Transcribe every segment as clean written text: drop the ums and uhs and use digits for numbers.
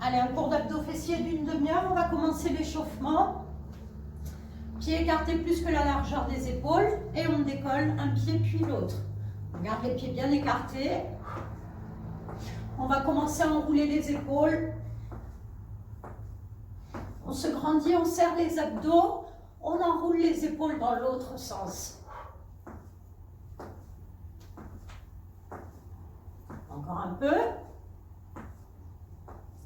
Allez, un cours d'abdos fessiers d'une demi-heure. On va commencer l'échauffement. Pieds écartés plus que la largeur des épaules. Et on décolle un pied puis l'autre. On garde les pieds bien écartés. On va commencer à enrouler les épaules. On se grandit, on serre les abdos. On enroule les épaules dans l'autre sens. Encore un peu.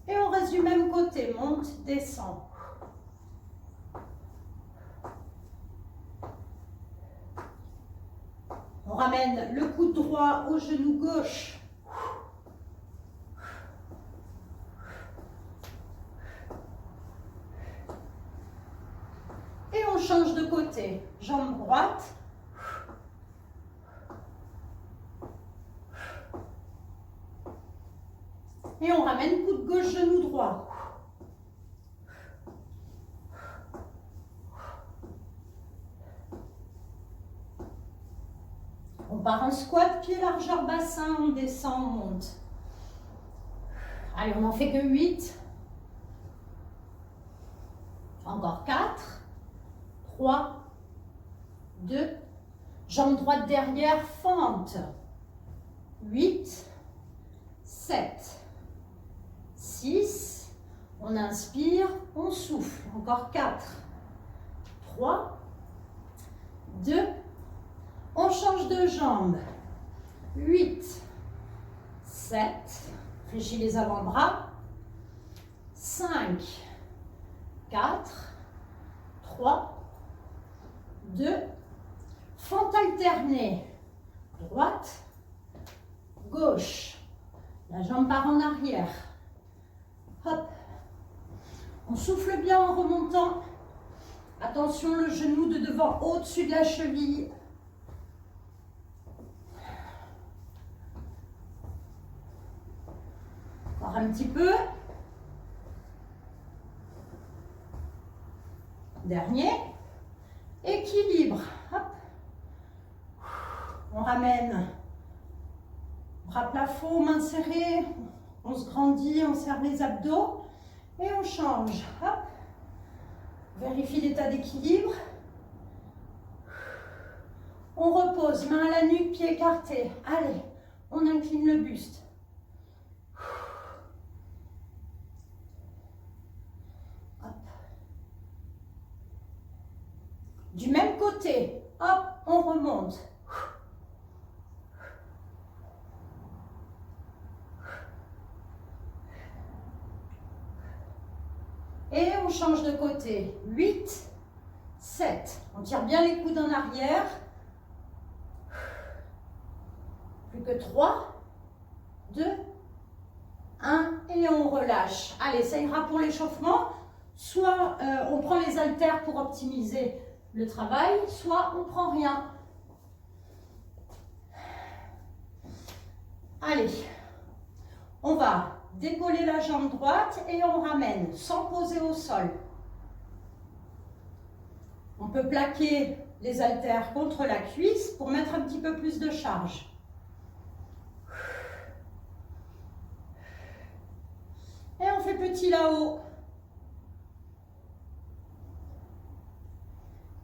Et on reste du même côté. Monte, descend. On ramène le coude droit au genou gauche. Et on change de côté. Jambe droite. Et on ramène coude gauche, genou droit. On part en squat, pied largeur bassin, on descend, on monte. Allez, on n'en fait que 8. Encore 4, 3, 2, jambe droite derrière, fente. 8, 7, 6, on inspire, on souffle. Encore 4, 3, 2, on change de jambe. 8, 7, fléchis les avant-bras. 5, 4, 3, 2, fente alternée. Droite, gauche. La jambe part en arrière. Hop. On souffle bien en remontant. Attention, le genou de devant au-dessus de la cheville. Encore un petit peu. Dernier. Équilibre. Hop. On ramène. Bras plafond, mains serrées. On se grandit, on serre les abdos. Et on change. Hop. Vérifie l'état d'équilibre. On repose, main à la nuque, pieds écartés. Allez, on incline le buste. Du même côté, hop, on remonte. Et on change de côté. 8, 7. On tire bien les coudes en arrière. Plus que 3, 2, 1. Et on relâche. Allez, ça ira pour l'échauffement. Soit on prend les haltères pour optimiser le travail, soit on prend rien. Allez, on va décoller la jambe droite et on ramène sans poser au sol. On peut plaquer les haltères contre la cuisse pour mettre un petit peu plus de charge. Et on fait petit là-haut.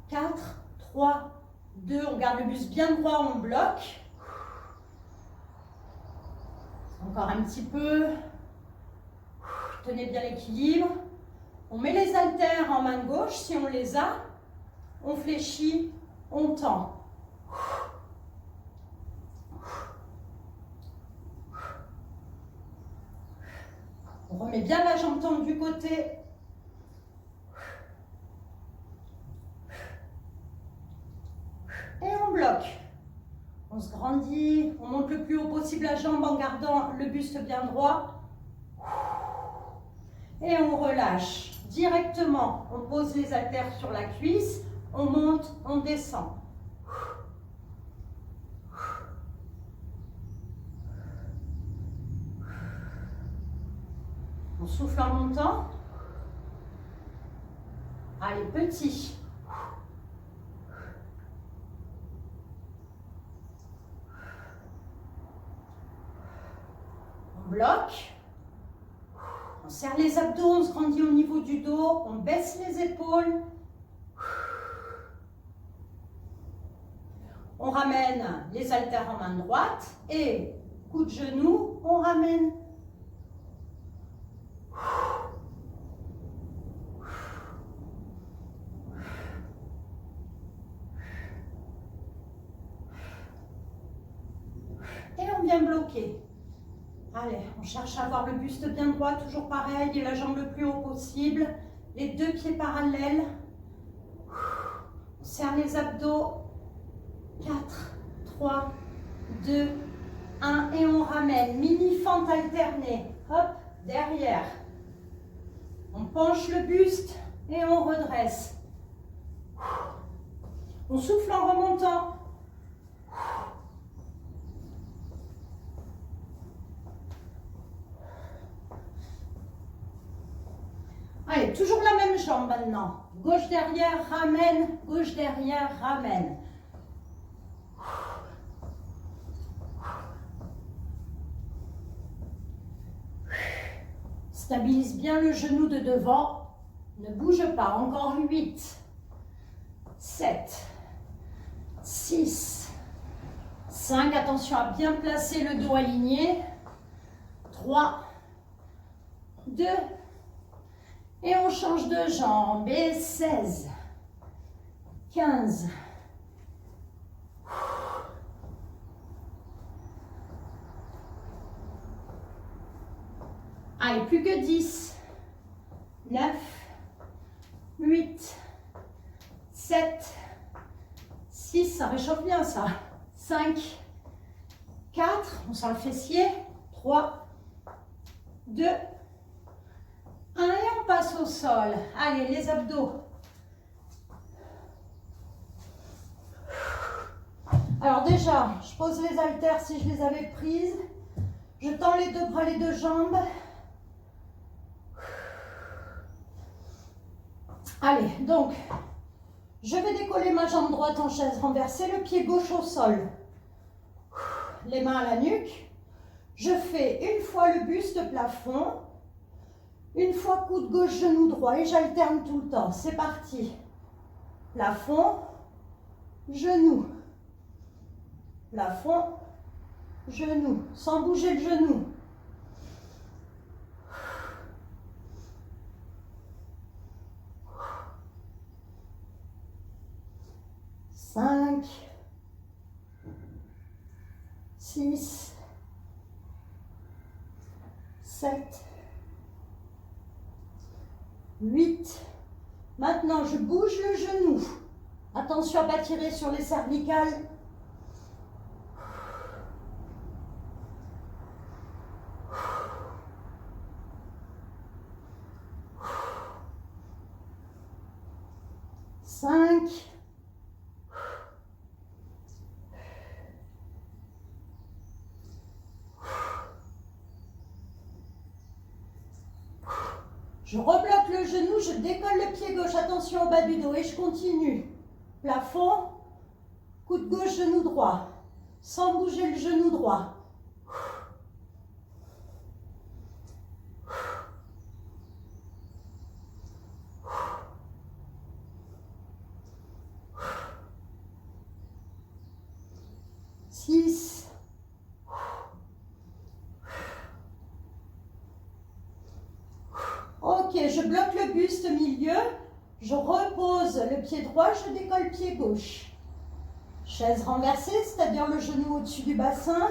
4, 3, 2, on garde le buste bien droit, on bloque. Encore un petit peu. Tenez bien l'équilibre. On met les haltères en main gauche, si on les a. On fléchit, on tend. On remet bien la jambe tendue du côté. Et on bloque. On se grandit, on monte le plus haut possible la jambe en gardant le buste bien droit. Et on relâche directement. On pose les haltères sur la cuisse, on monte, on descend. On souffle en montant. Allez, petit. On bloque. On serre les abdos, on se grandit au niveau du dos, on baisse les épaules. On ramène les haltères en main droite et coup de genou, on ramène. Et on vient bloquer. Allez, on cherche à avoir le buste bien droit, toujours pareil, et la jambe le plus haut possible. Les deux pieds parallèles. On serre les abdos. 4, 3, 2, 1. Et on ramène. Mini fente alternée. Hop, derrière. On penche le buste et on redresse. On souffle en remontant. Allez, toujours la même jambe maintenant. Gauche derrière, ramène. Gauche derrière, ramène. Stabilise bien le genou de devant. Ne bouge pas. Encore 8, 7, 6, 5. Attention à bien placer le dos aligné. 3, 2, et on change de jambe. Et 16, 15. Allez, plus que 10, 9, 8, 7, 6, ça réchauffe bien ça. 5, 4, on sent le fessier. 3, 2, 1 et on passe au sol. Allez, les abdos. Alors déjà, je pose les haltères si je les avais prises. Je tends les deux bras, les deux jambes. Allez, donc, je vais décoller ma jambe droite en chaise renversée, le pied gauche au sol. Les mains à la nuque. Je fais une fois le buste plafond, une fois coude gauche, genou droit et j'alterne tout le temps. C'est parti. Plafond, genou. Plafond, genou. Sans bouger le genou. Cinq, 6, 7, 8. Maintenant, je bouge le genou. Attention à ne pas tirer sur les cervicales. 5. Je rebloque le genou, je décolle le pied gauche, attention au bas du dos et je continue. Plafond, coude gauche, genou droit, sans bouger le genou droit. Six. Ok, je bloque le buste milieu, je repose le pied droit, je décolle le pied gauche. Chaise renversée, c'est-à-dire le genou au-dessus du bassin.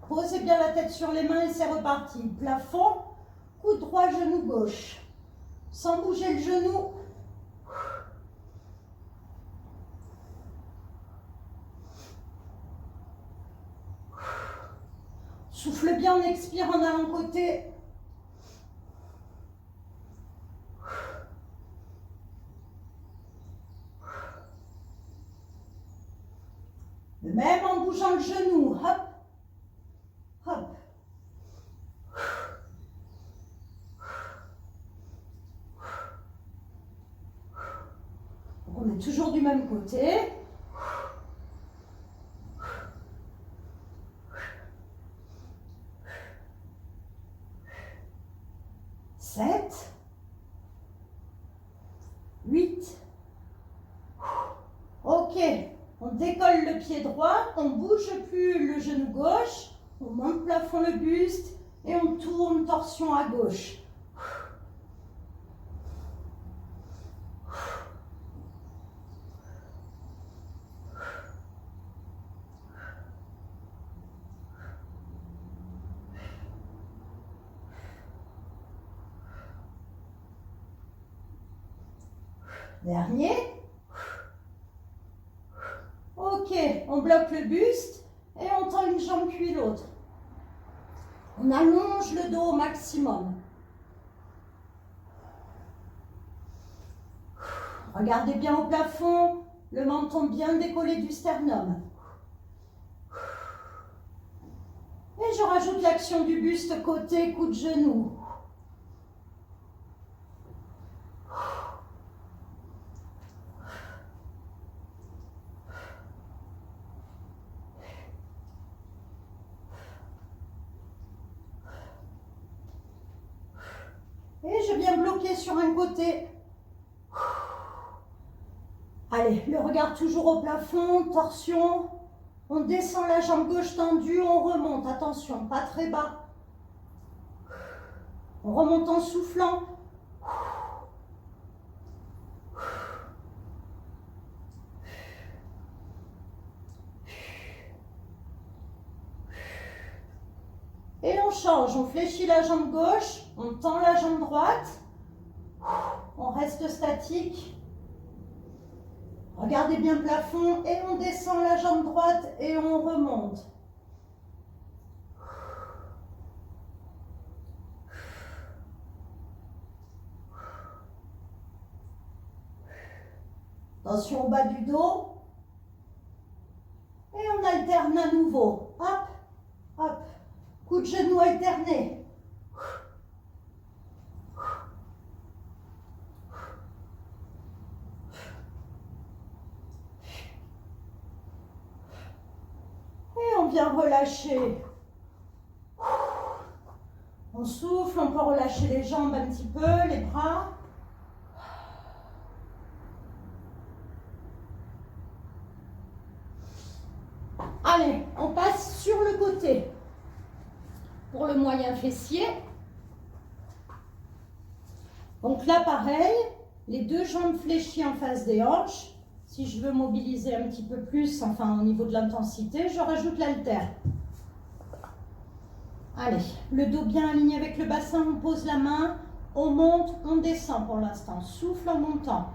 Posez bien la tête sur les mains et c'est reparti. Plafond, coude droit, genou gauche. Sans bouger le genou. Souffle bien, on expire en allant côté. Même en bougeant le genou, hop, hop. Donc on est toujours du même côté. 7, 8. Ok, on décolle le pied droit, on ne bouge plus le genou gauche, on monte plafond le buste et on tourne torsion à gauche. Dernier. Ok, on bloque le buste et on tend une jambe puis l'autre. On allonge le dos au maximum. Regardez bien au plafond, le menton bien décollé du sternum. Et je rajoute l'action du buste côté, coup de genou. Et je viens bloquer sur un côté. Allez, le regard toujours au plafond, torsion. On descend la jambe gauche tendue, on remonte. Attention, pas très bas. On remonte en soufflant. Et on change, on fléchit la jambe gauche, on tend la jambe droite, on reste statique. Regardez bien le plafond et on descend la jambe droite et on remonte. Attention au bas du dos. Et on alterne à nouveau. Hop, hop. Coup de genou alterné. Et on vient relâcher. On souffle, on peut relâcher les jambes un petit peu, les bras. Allez, on passe sur le côté. Pour le moyen fessier. Donc là, pareil, les deux jambes fléchies en face des hanches. Si je veux mobiliser un petit peu plus, enfin au niveau de l'intensité, je rajoute l'haltère. Allez, le dos bien aligné avec le bassin, on pose la main, on monte, on descend pour l'instant. Souffle en montant.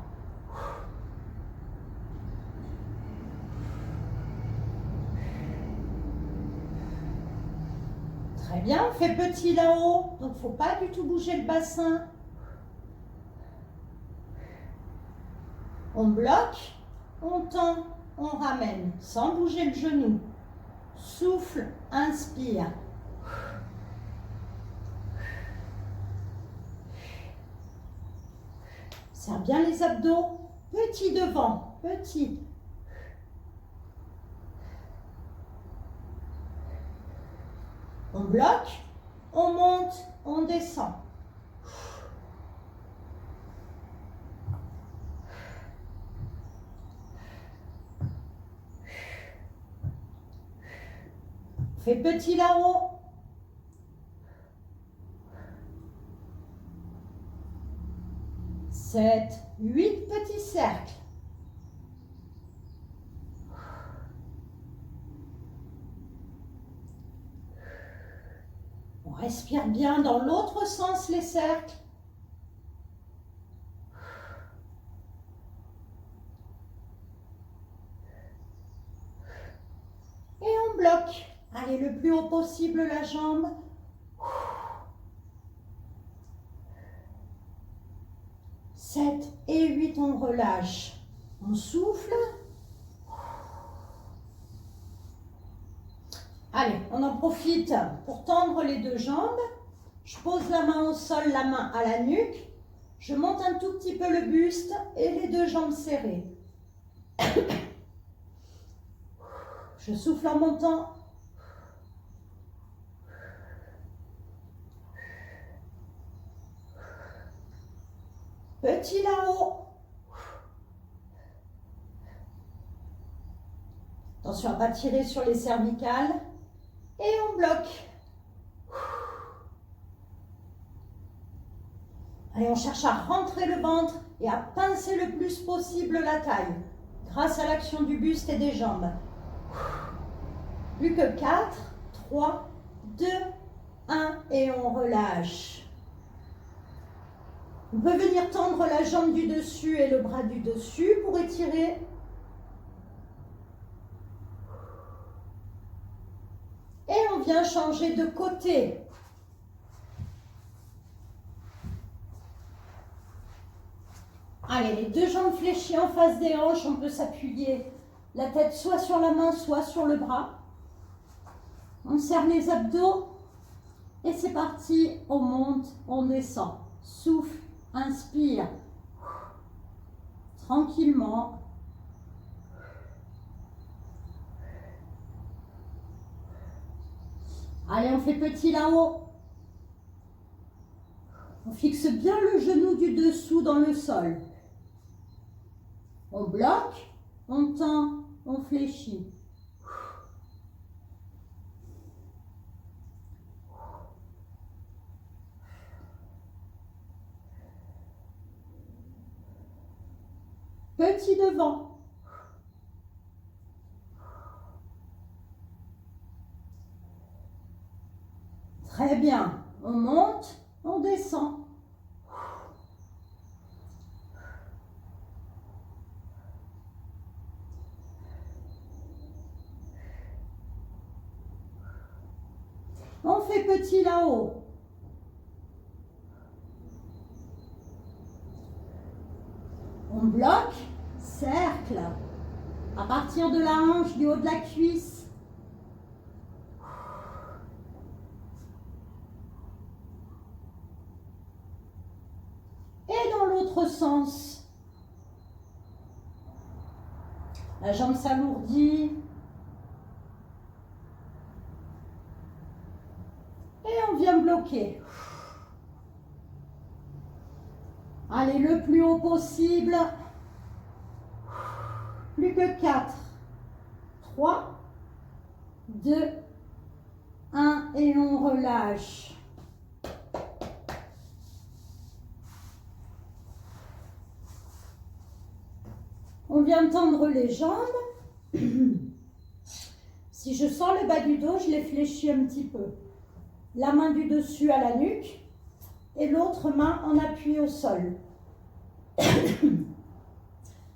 Très bien, on fait petit là-haut, donc il ne faut pas du tout bouger le bassin. On bloque, on tend, on ramène, sans bouger le genou. Souffle, inspire. Serre bien les abdos, petit devant, petit. On bloque, on monte, on descend. Fais petit là-haut. Sept, 8 petits cercles. On respire bien dans l'autre sens les cercles. Et on bloque. Allez, le plus haut possible la jambe. 7 et 8, on relâche. On souffle. Allez, on en profite pour tendre les deux jambes. Je pose la main au sol, la main à la nuque. Je monte un tout petit peu le buste et les deux jambes serrées. Je souffle en montant. Petit là-haut. Attention à ne pas tirer sur les cervicales. Et on bloque. Allez, on cherche à rentrer le ventre et à pincer le plus possible la taille grâce à l'action du buste et des jambes. Plus que 4, 3, 2, 1 et on relâche. On peut venir tendre la jambe du dessus et le bras du dessus pour étirer. Et on vient changer de côté. Allez, les deux jambes fléchies en face des hanches, on peut s'appuyer la tête soit sur la main, soit sur le bras. On serre les abdos et c'est parti, on monte, on descend. Souffle, inspire. Tranquillement. Allez, on fait petit là-haut. On fixe bien le genou du dessous dans le sol. On bloque, on tend, on fléchit. Petit devant. Très bien. On monte, on descend. On fait petit là-haut. On bloque, cercle. À partir de la hanche, du haut de la cuisse. Et dans l'autre sens. La jambe s'alourdit. Et on vient bloquer. Allez, le plus haut possible. Plus que 4. 3, 2, 1 et on relâche. On vient tendre les jambes. Si je sens le bas du dos, je les fléchis un petit peu. La main du dessus à la nuque et l'autre main en appui au sol.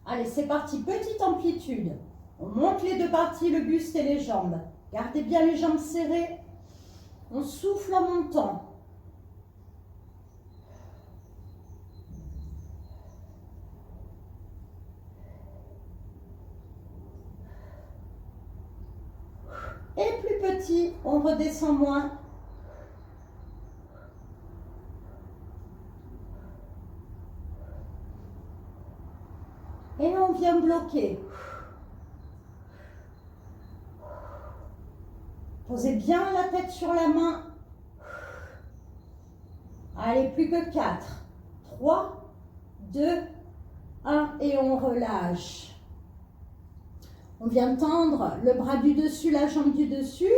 Allez, c'est parti, petite amplitude. On monte les deux parties, le buste et les jambes. Gardez bien les jambes serrées. On souffle en montant. Et plus petit, on redescend moins. Et on vient bloquer. Posez bien la tête sur la main. Allez, plus que 4. 3, 2, 1 et on relâche. On vient tendre le bras du dessus, la jambe du dessus.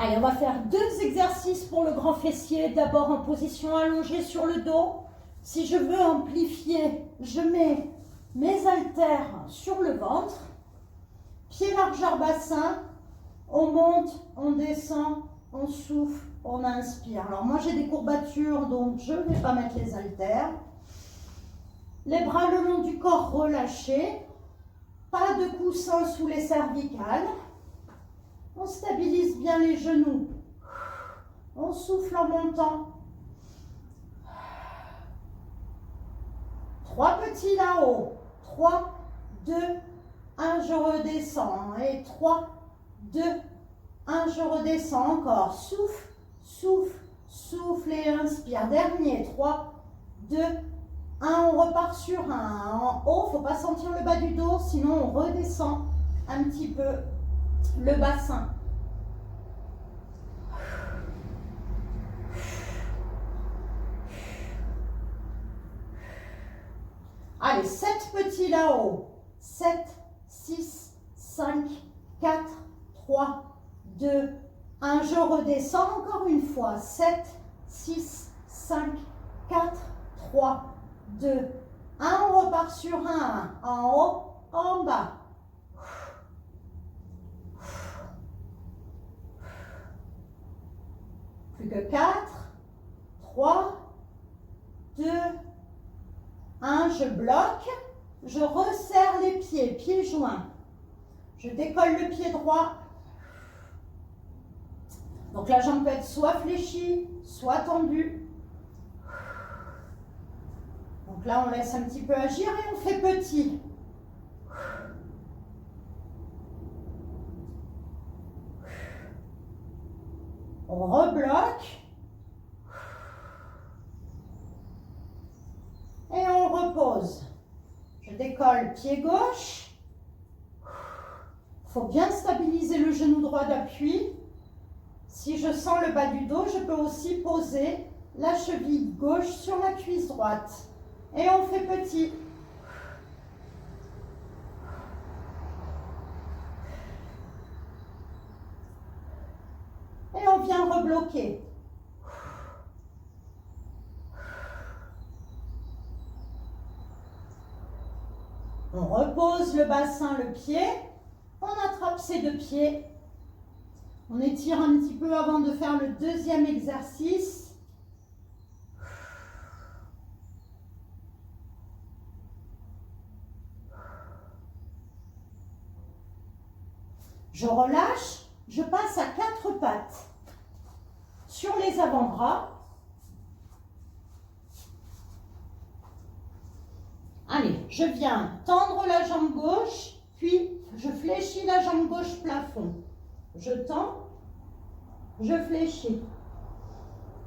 Allez, on va faire 2 exercices pour le grand fessier. D'abord en position allongée sur le dos. Si je veux amplifier, je mets mes haltères sur le ventre. Pied largeur bassin. On monte, on descend, on souffle, on inspire. Alors moi j'ai des courbatures, donc je ne vais pas mettre les haltères. Les bras le long du corps relâchés. Pas de coussin sous les cervicales. On stabilise bien les genoux. On souffle en montant. 3 petits là-haut. 3, 2, 1, je redescends. Et 3, 2, 1, je redescends encore. Souffle, souffle, souffle et inspire. Dernier. 3, 2, 1, on repart sur 1. En haut, il ne faut pas sentir le bas du dos, sinon on redescend un petit peu le bassin. petit là-haut. 7, 6, 5, 4, 3, 2, 1. Je redescends encore une fois. 7, 6, 5, 4, 3, 2, 1. On repart sur un. En haut, en bas. Plus que 4, 3, 2, 1. Je bloque. Je resserre les pieds, pieds joints. Je décolle le pied droit. Donc la jambe peut être soit fléchie, soit tendue. Donc là, on laisse un petit peu agir et on fait petit. On rebloque. Et on repose. Je décolle pied gauche. Il faut bien stabiliser le genou droit d'appui. Si je sens le bas du dos, je peux aussi poser la cheville gauche sur la cuisse droite. Et on fait petit. Et on vient rebloquer. On repose le bassin, le pied. On attrape ses deux pieds. On étire un petit peu avant de faire le deuxième exercice. Je relâche, je passe à 4 pattes sur les avant-bras. Allez, je viens tendre la jambe gauche, puis je fléchis la jambe gauche plafond. Je tends, je fléchis.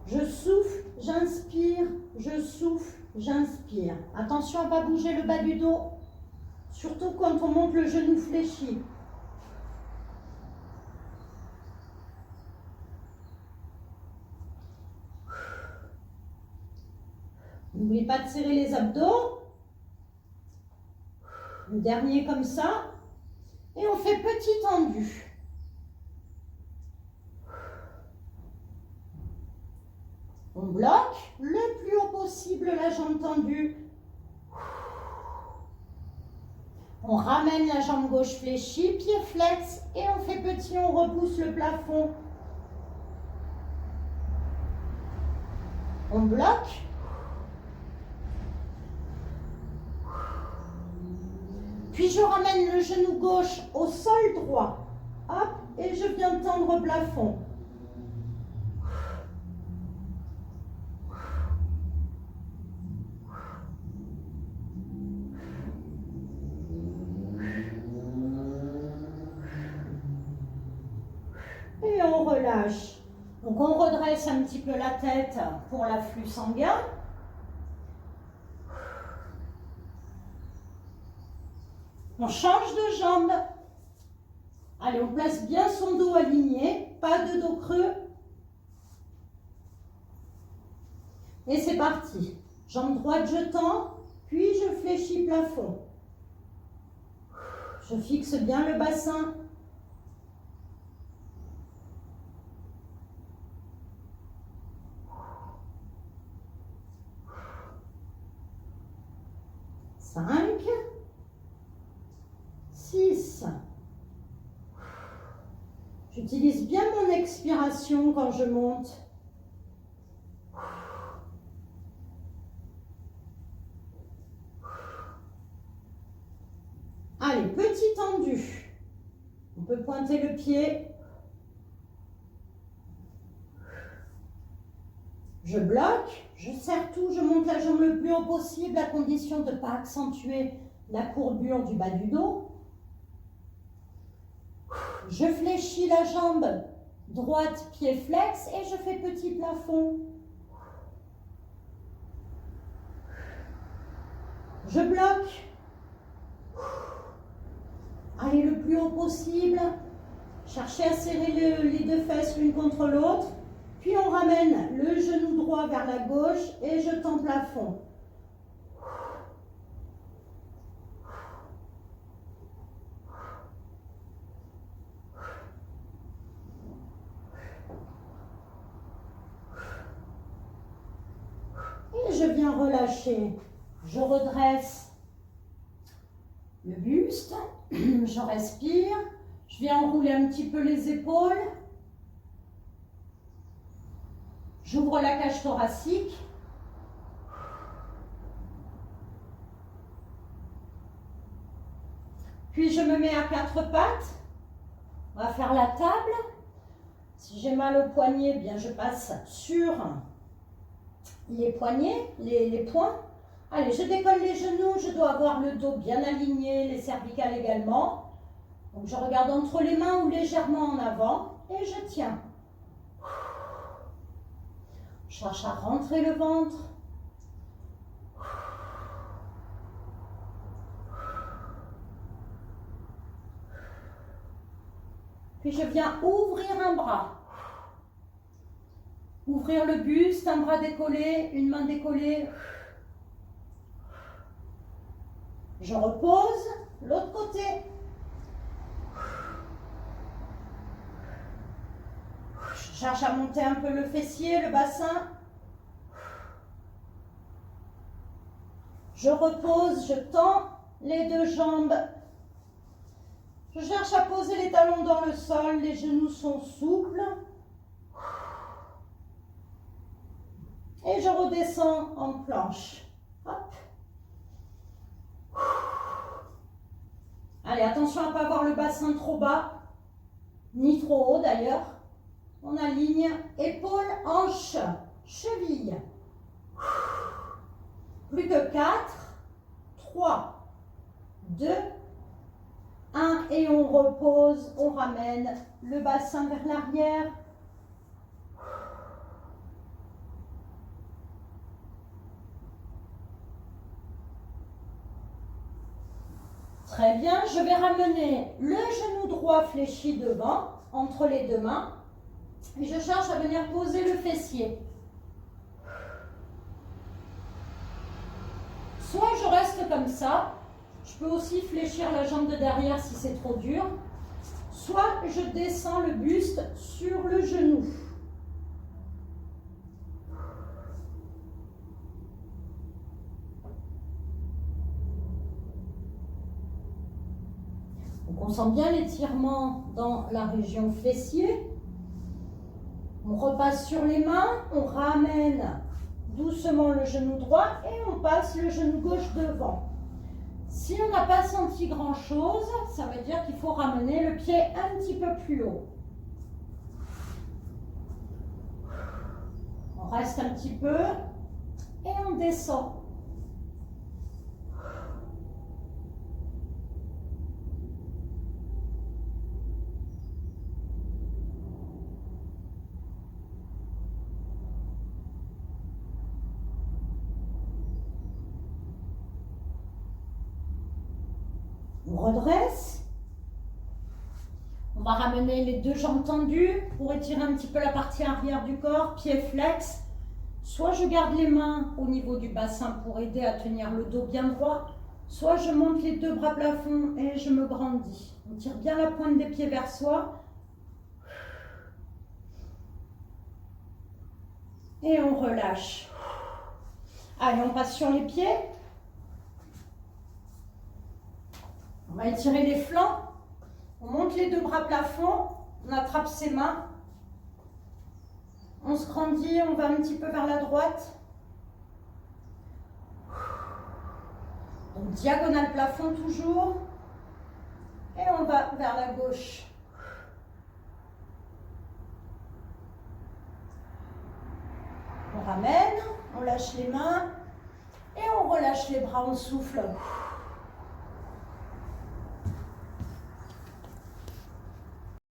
Je souffle, j'inspire, je souffle, j'inspire. Attention à ne pas bouger le bas du dos, surtout quand on monte le genou fléchi. N'oubliez pas de serrer les abdos. Le dernier comme ça. Et on fait petit tendu. On bloque le plus haut possible la jambe tendue. On ramène la jambe gauche fléchie, pied flex. Et on fait petit, on repousse le plafond. On bloque. Puis je ramène le genou gauche au sol droit. Hop, et je viens tendre le plafond. Et on relâche. Donc on redresse un petit peu la tête pour l'afflux sanguin. On change de jambe. Allez, on place bien son dos aligné, pas de dos creux. Et c'est parti. Jambe droite, je tends, puis je fléchis plafond. Je fixe bien le bassin. Cinq. 6. J'utilise bien mon expiration quand je monte. Allez, petit tendu. On peut pointer le pied. Je bloque, je serre tout, je monte la jambe le plus haut possible à condition de ne pas accentuer la courbure du bas du dos. Je fléchis la jambe droite, pied flex et je fais petit plafond. Je bloque. Allez le plus haut possible. Cherchez à serrer les deux fesses l'une contre l'autre. Puis on ramène le genou droit vers la gauche et je tends plafond. je viens relâcher. Je redresse le buste, je respire, je viens enrouler un petit peu les épaules, j'ouvre la cage thoracique, puis je me mets à quatre pattes, on va faire la table. Si j'ai mal au poignet, bien je passe sur les poignets, les poings. Allez, je décolle les genoux, je dois avoir le dos bien aligné, les cervicales également. Donc je regarde entre les mains ou légèrement en avant et je tiens. Je cherche à rentrer le ventre. Puis je viens ouvrir un bras. Ouvrir le buste, un bras décollé, une main décollée. Je repose, l'autre côté. Je cherche à monter un peu le fessier, le bassin. Je repose, je tends les deux jambes. Je cherche à poser les talons dans le sol, les genoux sont souples. Et je redescends en planche. Hop. Allez, attention à ne pas avoir le bassin trop bas, ni trop haut d'ailleurs. On aligne épaules, hanches, chevilles. Plus que 4, 3, 2, 1 et on repose, on ramène le bassin vers l'arrière. Très bien, je vais ramener le genou droit fléchi devant, entre les deux mains. Et je cherche à venir poser le fessier. Soit je reste comme ça, je peux aussi fléchir la jambe de derrière si c'est trop dur. Soit je descends le buste sur le genou. Donc on sent bien l'étirement dans la région fessier. On repasse sur les mains, on ramène doucement le genou droit et on passe le genou gauche devant. Si on n'a pas senti grand-chose, ça veut dire qu'il faut ramener le pied un petit peu plus haut. On reste un petit peu et on descend. On redresse. On va ramener les deux jambes tendues pour étirer un petit peu la partie arrière du corps, pieds flex. Soit je garde les mains au niveau du bassin pour aider à tenir le dos bien droit, soit je monte les deux bras plafond et je me grandis. On tire bien la pointe des pieds vers soi. Et on relâche. Allez, on passe sur les pieds. On va étirer les flancs, on monte les deux bras plafond, on attrape ses mains, on se grandit, on va un petit peu vers la droite. Donc diagonale plafond toujours, et on va vers la gauche. On ramène, on lâche les mains, et on relâche les bras, on souffle.